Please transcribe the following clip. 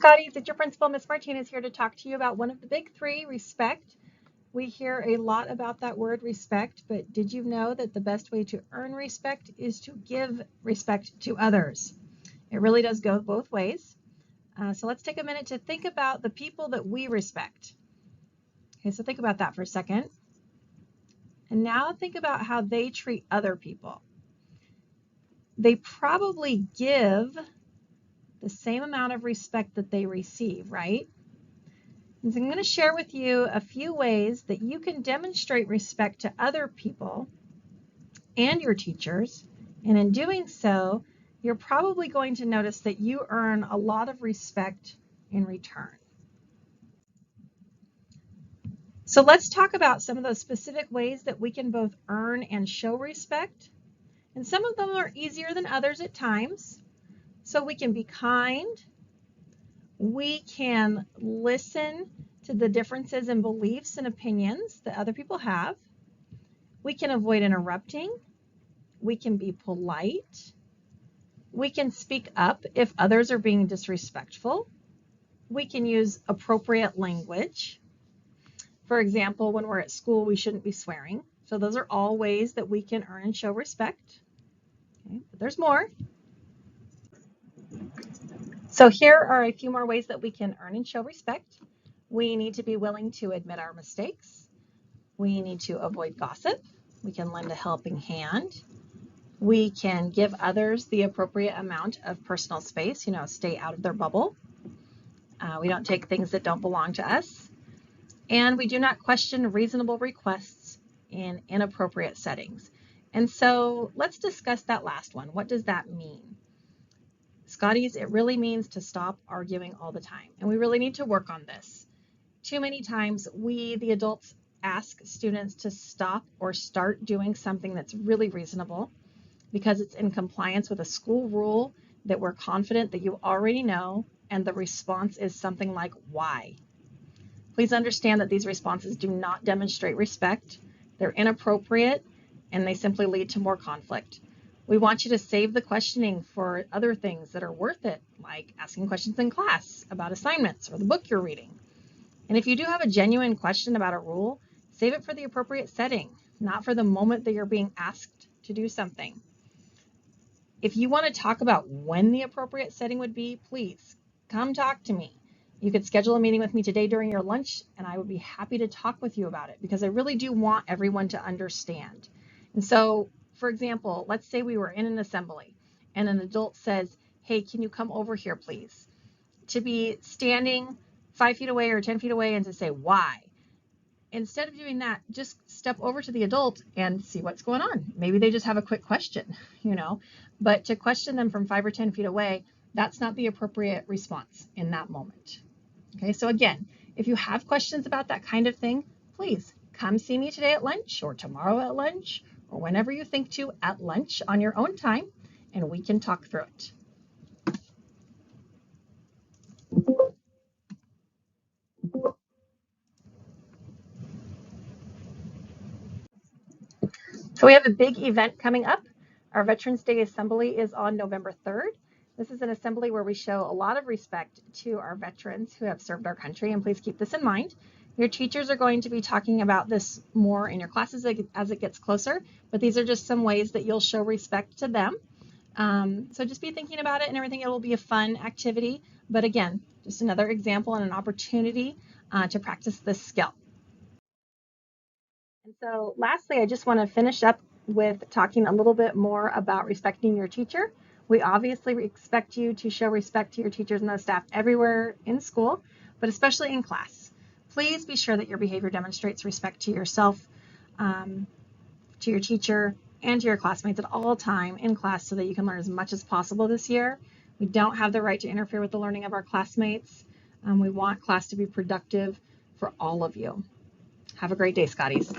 Scottie, it's your principal, Miss Martinez, here to talk to you about one of the big three, respect. We hear a lot about that word respect, but did you know that the best way to earn respect is to give respect to others? It really does go both ways. So let's take a minute to think about the people that we respect. Okay, so think about that for a second. And now think about how they treat other people. They probably give the same amount of respect that they receive, right? And so I'm going to share with you a few ways that you can demonstrate respect to other people and your teachers. And in doing so, you're probably going to notice that you earn a lot of respect in return. So let's talk about some of those specific ways that we can both earn and show respect. And some of them are easier than others at times. So we can be kind. We can listen to the differences in beliefs and opinions that other people have. We can avoid interrupting. We can be polite. We can speak up if others are being disrespectful. We can use appropriate language. For example, when we're at school, we shouldn't be swearing. So those are all ways that we can earn and show respect. Okay, but there's more. So here are a few more ways that we can earn and show respect. We need to be willing to admit our mistakes. We need to avoid gossip. We can lend a helping hand. We can give others the appropriate amount of personal space, stay out of their bubble. We don't take things that don't belong to us. And we do not question reasonable requests in inappropriate settings. And so let's discuss that last one. What does that mean? Scotties, it really means to stop arguing all the time. And we really need to work on this. Too many times we, the adults, ask students to stop or start doing something that's really reasonable because it's in compliance with a school rule that we're confident that you already know, and the response is something like, why? Please understand that these responses do not demonstrate respect. They're inappropriate, and they simply lead to more conflict. We want you to save the questioning for other things that are worth it, like asking questions in class about assignments or the book you're reading. And if you do have a genuine question about a rule, save it for the appropriate setting, not for the moment that you're being asked to do something. If you want to talk about when the appropriate setting would be, please come talk to me. You could schedule a meeting with me today during your lunch, and I would be happy to talk with you about it because I really do want everyone to understand. And so, for example, let's say we were in an assembly and an adult says, hey, can you come over here, please? To be standing 5 feet away or 10 feet away and to say, why? Instead of doing that, just step over to the adult and see what's going on. Maybe they just have a quick question, but to question them from 5 or 10 feet away, that's not the appropriate response in that moment. Okay, so again, if you have questions about that kind of thing, please come see me today at lunch or tomorrow at lunch or whenever you think to at lunch on your own time, and we can talk through it. So we have a big event coming up. Our Veterans Day Assembly is on November 3rd. This is an assembly where we show a lot of respect to our veterans who have served our country, and please keep this in mind. Your teachers are going to be talking about this more in your classes as it gets closer, but these are just some ways that you'll show respect to them. So just be thinking about it and everything. It will be a fun activity, but again, just another example and an opportunity to practice this skill. And so lastly, I just want to finish up with talking a little bit more about respecting your teacher. We obviously expect you to show respect to your teachers and the staff everywhere in school, but especially in class. Please be sure that your behavior demonstrates respect to yourself, to your teacher, and to your classmates at all time in class so that you can learn as much as possible this year. We don't have the right to interfere with the learning of our classmates. We want class to be productive for all of you. Have a great day, Scotties.